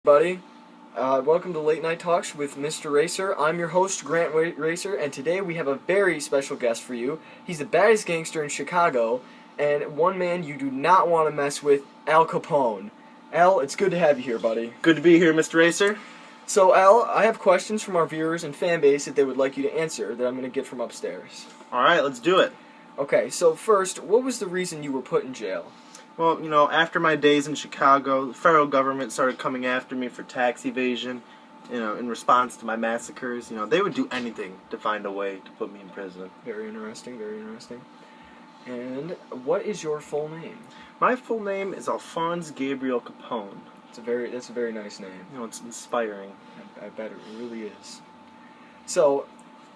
Buddy, welcome to Late Night Talks with Mr. Racer. I'm your host, Grant Racer, and today we have a very special guest for you. He's the baddest gangster in Chicago, and one man you do not want to mess with, Al Capone. Al, it's good to have you here, buddy. Good to be here, Mr. Racer. So, Al, I have questions from our viewers and fan base that they would like you to answer that I'm going to get from upstairs. Alright, let's do it. Okay, so first, what was the reason you were put in jail? Well, after my days in Chicago, the federal government started coming after me for tax evasion, in response to my massacres. They would do anything to find a way to put me in prison. Very interesting, very interesting. And what is your full name? My full name is Alphonse Gabriel Capone. That's a very nice name. It's inspiring. I bet it really is. So,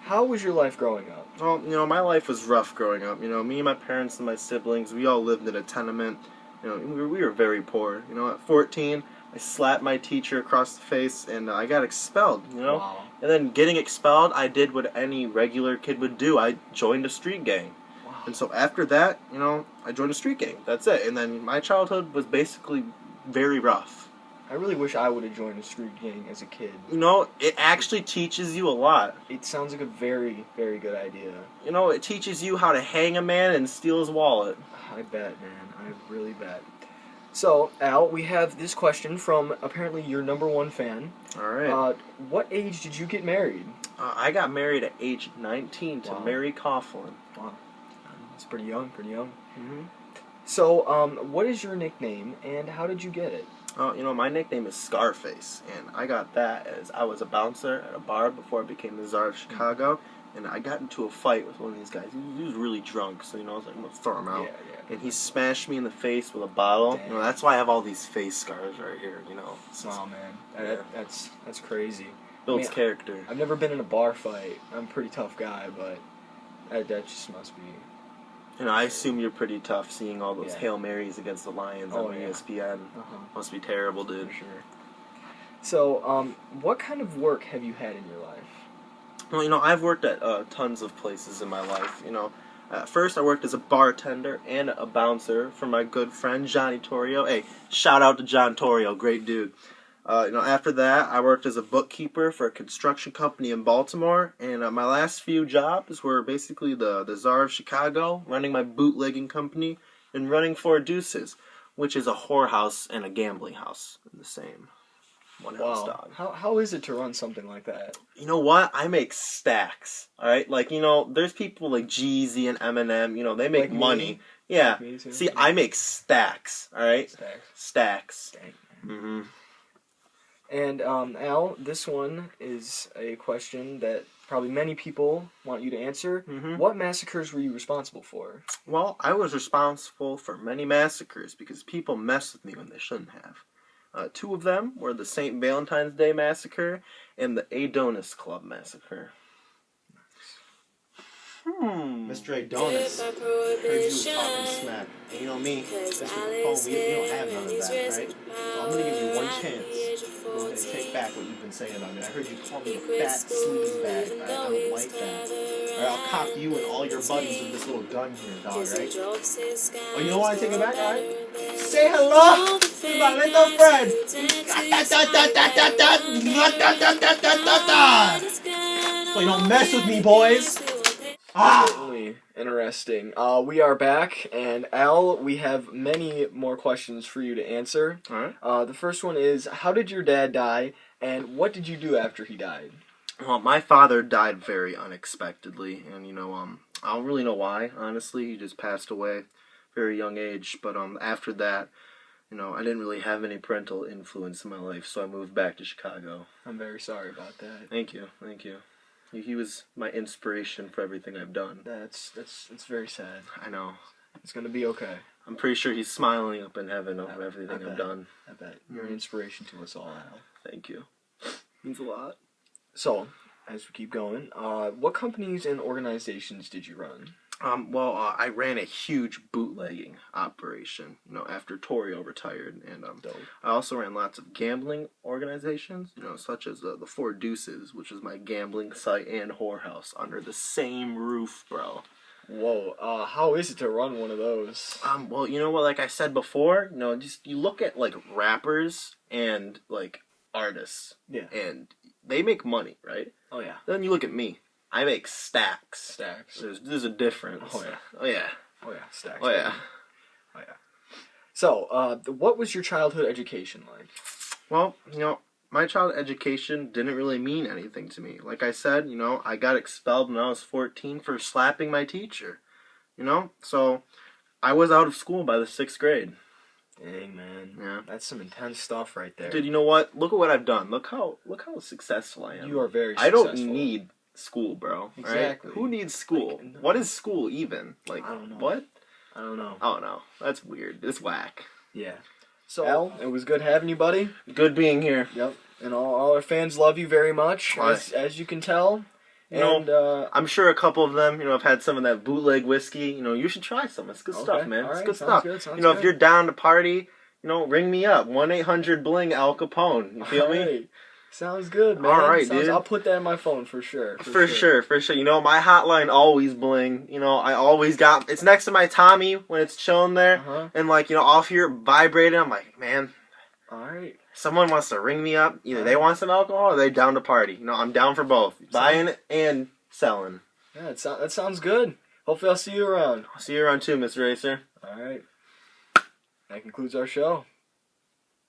how was your life growing up? Well, my life was rough growing up. Me and my parents and my siblings, we all lived in a tenement. We were very poor. At 14, I slapped my teacher across the face and I got expelled, Wow. And then getting expelled, I did what any regular kid would do. I joined a street gang. Wow. And so after that, I joined a street gang. That's it. And then my childhood was basically very rough. I really wish I would have joined a street gang as a kid. It actually teaches you a lot. It sounds like a very, very good idea. It teaches you how to hang a man and steal his wallet. I bet, man. I really bet. So, Al, we have this question from apparently your #1 fan. Alright. What age did you get married? I got married at age 19 to Wow. Mary Coughlin. Wow. That's pretty young, pretty young. Mm-hmm. So, what is your nickname and how did you get it? My nickname is Scarface, and I got that as I was a bouncer at a bar before I became the Czar of Chicago, and I got into a fight with one of these guys. He was really drunk, so, I was like, I'm going to throw him out. Yeah. And he smashed me in the face with a bottle. Damn. That's why I have all these face scars right here, Wow, man. That's crazy. Builds I mean, character. I've never been in a bar fight. I'm a pretty tough guy, but that just must be... I assume you're pretty tough seeing all those Yeah. Hail Marys against the Lions on yeah. ESPN. Uh-huh. Must be terrible, dude. For sure. So, what kind of work have you had in your life? Well, I've worked at tons of places in my life. At first I worked as a bartender and a bouncer for my good friend Johnny Torrio. Hey, shout out to John Torrio, great dude. After that I worked as a bookkeeper for a construction company in Baltimore, and my last few jobs were basically the Czar of Chicago, running my bootlegging company, and running Four Deuces, which is a whorehouse and a gambling house in the same one house, dog. How is it to run something like that? You know what? I make stacks. Alright? There's people like Jeezy and Eminem, they make Like money. me? Yeah. Like me too? See, I make stacks. Alright? Stacks. Dang, man. Mm-hmm. And, Al, this one is a question that probably many people want you to answer. Mm-hmm. What massacres were you responsible for? Well, I was responsible for many massacres because people mess with me when they shouldn't have. 2 of them were the St. Valentine's Day Massacre and the Adonis Club Massacre. Mr. Adonis, heard you was talking smack. And you know me, Mr. Capone, we don't have none of that, right? So I'm going to give you one chance. Go ahead and take back what you've been saying about me. I heard you call me a fat sleazebag, right? I don't like that. Alright, I'll cop you and all your buddies with this little gun here, dog, right? Oh, you don't want to take it back, alright? Say hello to my little friend! So you don't mess with me, boys! Really interesting. We are back, and Al, we have many more questions for you to answer. Alright. The first one is, how did your dad die, and what did you do after he died? Well, my father died very unexpectedly, and I don't really know why, honestly. He just passed away very young age, but after that, I didn't really have any parental influence in my life, so I moved back to Chicago. I'm very sorry about that. Thank you. He was my inspiration for everything I've done. That's very sad. I know. It's gonna be okay. I'm pretty sure he's smiling up in heaven over everything I've done. I bet. You're an inspiration to us all, Al. Thank you. Means a lot. So, as we keep going, what companies and organizations did you run? I ran a huge bootlegging operation, after Torrio retired, and Dope. I also ran lots of gambling organizations, such as the Four Deuces, which is my gambling site and whorehouse under the same roof, bro. Whoa, how is it to run one of those? Well, like I said before, just you look at like rappers and like artists. Yeah. And they make money, right? Oh yeah. Then you look at me. I make stacks. Stacks. There's a difference. Oh yeah. Oh yeah. Oh yeah. Stacks. Oh yeah. Oh yeah. So, what was your childhood education like? Well, my childhood education didn't really mean anything to me. Like I said, I got expelled when I was 14 for slapping my teacher. So I was out of school by the 6th grade. Dang, man. Yeah. That's some intense stuff right there. Dude, you know what? Look at what I've done. Look how successful I am. You are very successful. I don't need school, bro. Exactly. Right? Who needs school? Like, no. What is school even? Like, I don't know. what? I don't know. I don't know. That's weird. It's whack. Yeah. So, Al, it was good having you, buddy. Good being here. Yep. And all our fans love you very much, as you can tell. And I'm sure a couple of them, have had some of that bootleg whiskey. You should try some. It's good stuff, man. All It's right. good Sounds stuff. Good. Sounds If good. you're down to party, ring me up. 1-800-BLING Al Capone. You feel me? Right. Sounds good, man. All right, dude. I'll put that in my phone for sure. For sure. My hotline always bling. I always got, it's next to my Tommy when it's chilling there. Uh-huh. And I'll hear it vibrating. I'm like, man, All right. someone wants to ring me up. Either they want some alcohol or they down to party. I'm down for both. Buying and selling. Yeah, that sounds good. Hopefully I'll see you around. I'll see you around too, Mr. Racer. All right. That concludes our show.